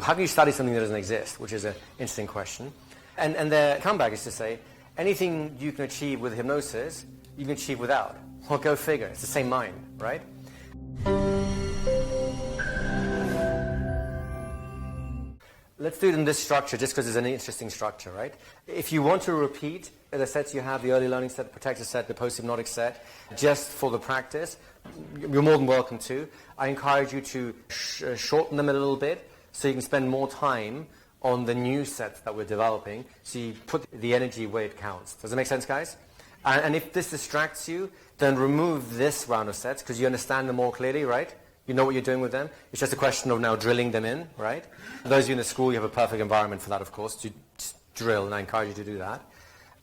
How can you study something that doesn't exist? Which is an interesting question. And their comeback is to say, anything you can achieve with hypnosis, you can achieve without. Well, go figure. It's the same mind, right? Let's do it in this structure just because it's an interesting structure, right? If you want to repeat the sets you have, the early learning set, the protector set, the post-hypnotic set, just for the practice, you're more than welcome to. I encourage you to shorten them a little bit so you can spend more time on the new sets that we're developing, so you put the energy where it counts. Does that make sense, guys? And if this distracts you, then remove this round of sets because you understand them more clearly, right? You know what you're doing with them. It's just a question of now drilling them in, right? Those of you in the school, you have a perfect environment for that, of course, to drill, and I encourage you to do that.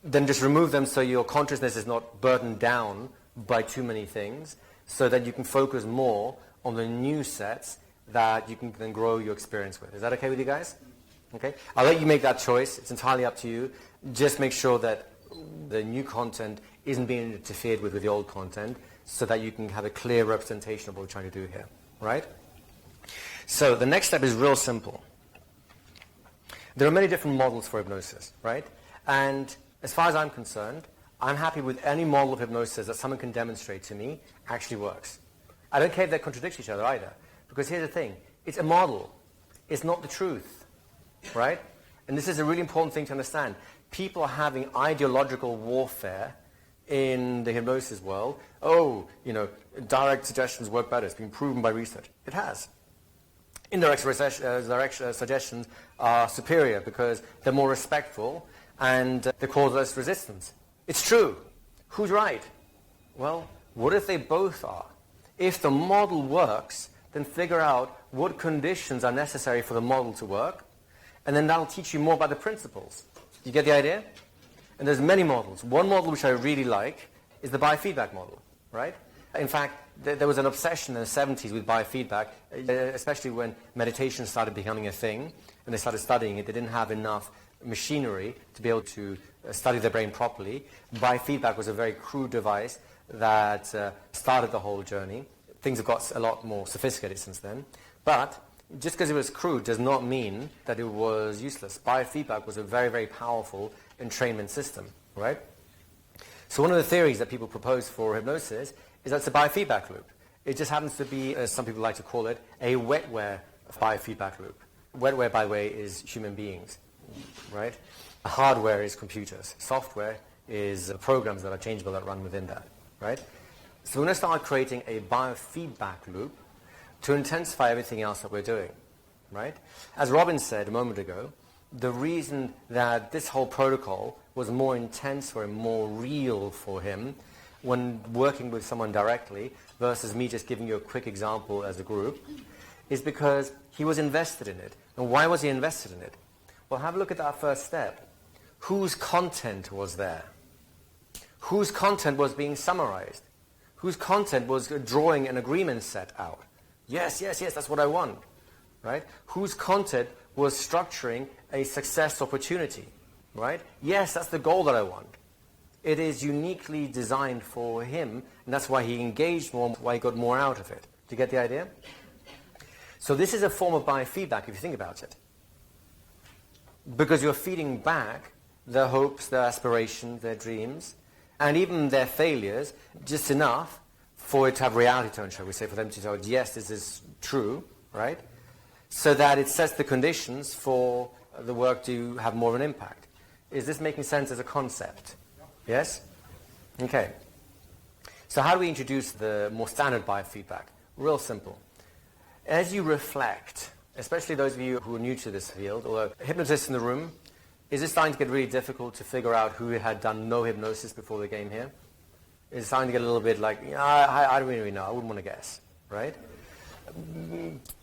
Then just remove them so your consciousness is not burdened down by too many things, so that you can focus more on the new sets that you can then grow your experience with. Is that okay with you guys? Okay? I'll let you make that choice. It's entirely up to you. Just make sure that the new content isn't being interfered with the old content, so that you can have a clear representation of what we're trying to do here, right? So the next step is real simple. There are many different models for hypnosis, right? And as far as I'm concerned, I'm happy with any model of hypnosis that someone can demonstrate to me actually works. I don't care if they contradict each other either, because here's the thing. It's a model. It's not the truth, right? And this is a really important thing to understand. People are having ideological warfare in the hypnosis world. Oh, direct suggestions work better. It's been proven by research. It has. Indirect suggestions are superior because they're more respectful and they cause less resistance. It's true. Who's right? Well, what if they both are? If the model works, then figure out what conditions are necessary for the model to work, and then that'll teach you more about the principles. Do you get the idea? And there's many models. One model which I really like is the biofeedback model, right? In fact, there was an obsession in the 70s with biofeedback, especially when meditation started becoming a thing, and they started studying it. They didn't have enough machinery to be able to study their brain properly. Biofeedback was a very crude device that started the whole journey. Things have got a lot more sophisticated since then. But just because it was crude does not mean that it was useless. Biofeedback was a very, very powerful entrainment system, right? So one of the theories that people propose for hypnosis is that it's a biofeedback loop. It just happens to be, as some people like to call it, a wetware biofeedback loop. Wetware, by the way, is human beings, right? Hardware is computers. Software is programs that are changeable that run within that, right? So we're going to start creating a biofeedback loop to intensify everything else that we're doing, right? As Robin said a moment ago, the reason that this whole protocol was more intense or more real for him when working with someone directly versus me just giving you a quick example as a group is because he was invested in it. And why was he invested in it? Well, have a look at that first step. Whose content was there? Whose content was being summarized? Whose content was drawing an agreement set out? Yes, that's what I want, right? Whose content was structuring a success opportunity, right? Yes, that's the goal that I want. It is uniquely designed for him, and that's why he engaged more, why he got more out of it. Do you get the idea? So this is a form of biofeedback, if you think about it. Because you're feeding back their hopes, their aspirations, their dreams, and even their failures, just enough for it to have reality to it, shall we say, for them to say, yes, this is true, right? So that it sets the conditions for the work to have more of an impact. Is this making sense as a concept? Yes? Okay. So how do we introduce the more standard biofeedback? Real simple. As you reflect, especially those of you who are new to this field, although hypnotists in the room, is it starting to get really difficult to figure out who had done no hypnosis before they came here? Is it starting to get a little bit like, I don't really know, I wouldn't want to guess, right?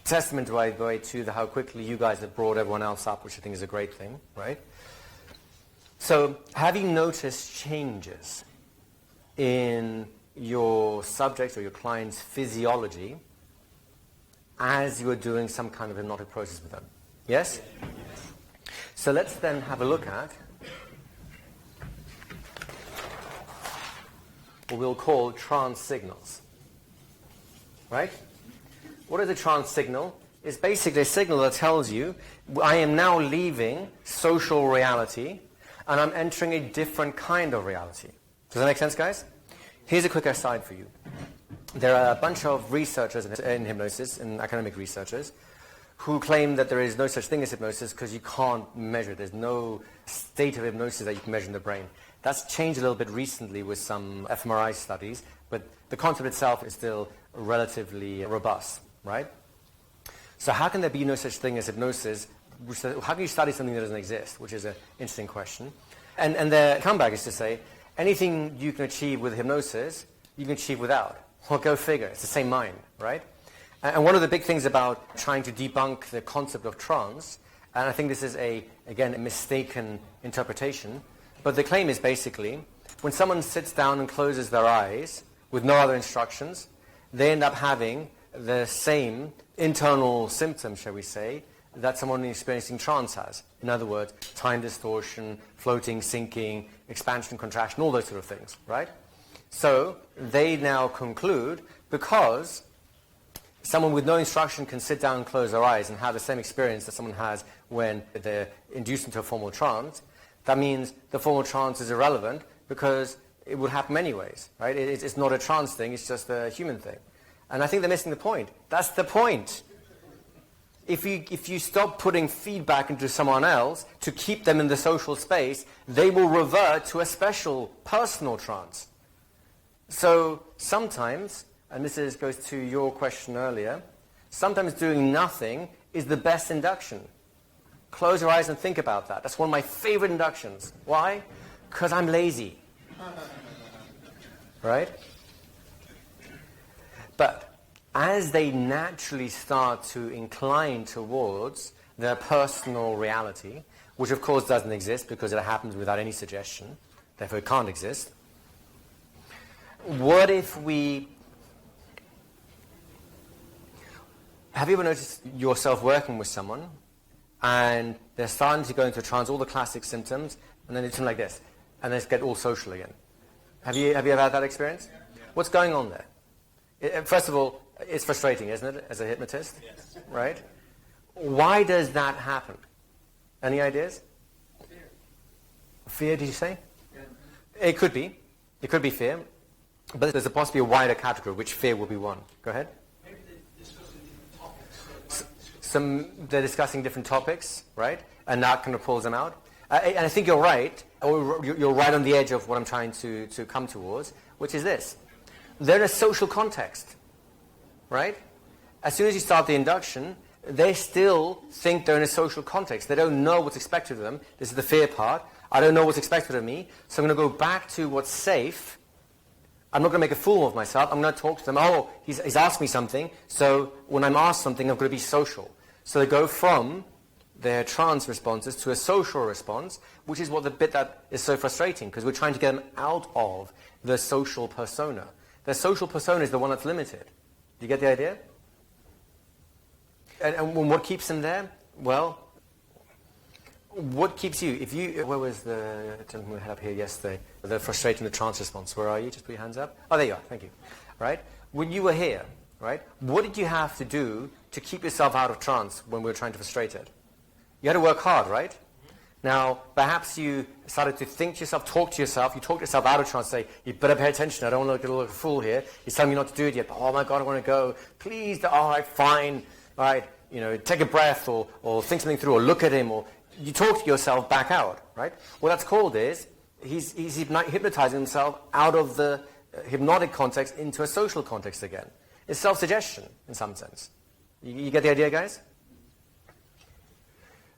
Testament, by the way, to how quickly you guys have brought everyone else up, which I think is a great thing, right? So, have you noticed changes in your subject or your client's physiology as you are doing some kind of hypnotic process with them? Yes? So let's then have a look at what we'll call trance signals. Right? What is a trance signal? is basically a signal that tells you I am now leaving social reality and I'm entering a different kind of reality. Does that make sense, guys? Here's a quick aside for you. There are a bunch of researchers in hypnosis, and academic researchers, who claim that there is no such thing as hypnosis because you can't measure it. There's no state of hypnosis that you can measure in the brain. That's changed a little bit recently with some fMRI studies, but the concept itself is still relatively robust, right? So how can there be no such thing as hypnosis? How can you study something that doesn't exist, which is an interesting question. And their comeback is to say, anything you can achieve with hypnosis, you can achieve without. Well, go figure. It's the same mind, right? And one of the big things about trying to debunk the concept of trance, and I think this is, again, a mistaken interpretation, but the claim is basically, when someone sits down and closes their eyes with no other instructions, they end up having the same internal symptoms, shall we say, that someone experiencing trance has. In other words, time distortion, floating, sinking, expansion, contraction, all those sort of things, right? So they now conclude, because someone with no instruction can sit down and close their eyes and have the same experience that someone has when they're induced into a formal trance, that means the formal trance is irrelevant because it would happen anyways, right? It's not a trance thing, it's just a human thing. And I think they're missing the point. That's the point. If you stop putting feedback into someone else to keep them in the social space, they will revert to a special personal trance. So sometimes, and this goes to your question earlier, sometimes doing nothing is the best induction. Close your eyes and think about that. That's one of my favorite inductions. Why? Because I'm lazy. Right? But as they naturally start to incline towards their personal reality, which of course doesn't exist because it happens without any suggestion, therefore it can't exist, what if we... Have you ever noticed yourself working with someone and they're starting to go into trance, all the classic symptoms, and then they turn like this, and they get all social again? Have you ever had that experience? What's going on there? First of all, it's frustrating, isn't it, as a hypnotist? Yes. Right? Why does that happen? Any ideas? Fear. Fear, did you say? Yeah. It could be. It could be fear. But there's a possibly a wider category, which fear will be one. Go ahead. Maybe they're discussing different topics. They're discussing different topics, right? And that kind of pulls them out. And I think you're right, or you're right on the edge of what I'm trying to come towards, which is this. They're in a social context, right? As soon as you start the induction, they still think they're in a social context. They don't know what's expected of them. This is the fear part. I don't know what's expected of me, so I'm going to go back to what's safe. I'm not going to make a fool of myself. I'm going to talk to them. Oh, he's asked me something, so when I'm asked something, I'm going to be social. So they go from their trance responses to a social response, which is what the bit that is so frustrating, because we're trying to get them out of the social persona. Their social persona is the one that's limited. Do you get the idea? And what keeps them there? Well, what keeps you? Where was the gentleman who had up here yesterday? The frustrating the trance response. Where are you? Just put your hands up. Oh, there you are. Thank you. Right? When you were here, right? What did you have to do to keep yourself out of trance when we were trying to frustrate it? You had to work hard, right? Now, perhaps you started to think to yourself, talk to yourself. You talked yourself out of trance. Say, you better pay attention. I don't want to look like a fool here. He's telling me not to do it yet. Oh my God, I want to go. Please, all right, fine. All right, take a breath or think something through or look at him or you talk to yourself back out, right? What that's called is he's hypnotizing himself out of the hypnotic context into a social context again. It's self-suggestion in some sense. You get the idea, guys?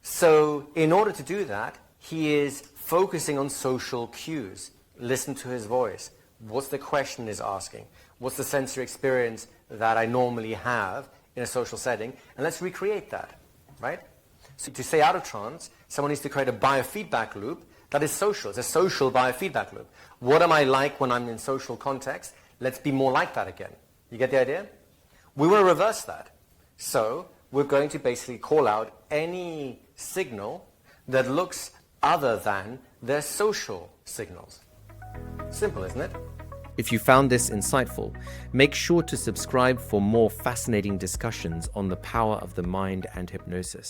So in order to do that, he is focusing on social cues. Listen to his voice. What's the question he's asking? What's the sensory experience that I normally have in a social setting? And let's recreate that, right? So to stay out of trance, someone needs to create a biofeedback loop that is social. It's a social biofeedback loop. What am I like when I'm in social context? Let's be more like that again. You get the idea? We want to reverse that. So we're going to basically call out any signal that looks other than their social signals. Simple, isn't it? If you found this insightful, make sure to subscribe for more fascinating discussions on the power of the mind and hypnosis.